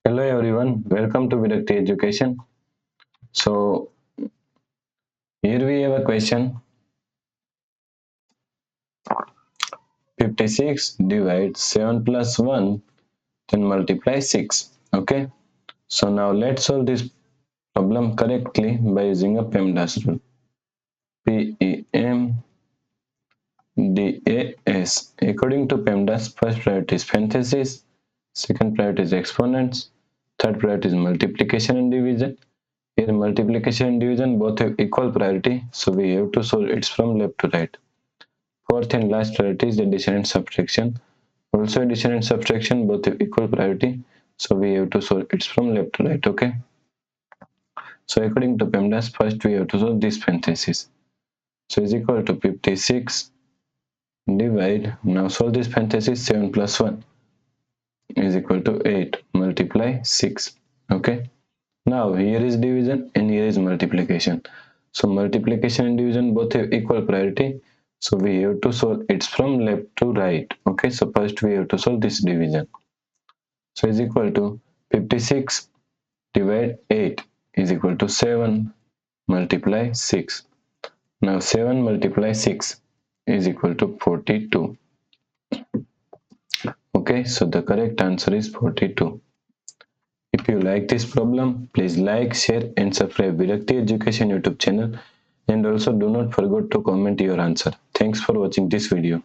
Hello everyone, welcome to Vidakti Education. So here we have a question. 56 divide 7 plus 1 then multiply 6. Okay. So now let's solve this problem correctly by using a PEMDAS rule. PEMDAS. According to PEMDAS, first priority is parentheses, second priority is exponents, third priority is multiplication and division. Here multiplication and division both have equal priority, so we have to solve it from left to right. Fourth and last priority is addition and subtraction. Also addition and subtraction both have equal priority, so we have to solve it from left to right. Okay. So according to PEMDAS, first we have to solve this parenthesis. So is equal to 56 divide, now solve this parenthesis, 7 plus 1 is equal to 8 multiply 6. Okay. Now here is division and here is multiplication. So multiplication and division both have equal priority. So we have to solve it from left to right. Okay, so first we have to solve this division. So is equal to 56 divide 8 is equal to 7 multiply 6. Now 7 multiply 6 is equal to 42. Okay, so the correct answer is 42. If you like this problem, please like, share and subscribe Vidakti Education YouTube channel, and also do not forget to comment your answer. Thanks for watching this video.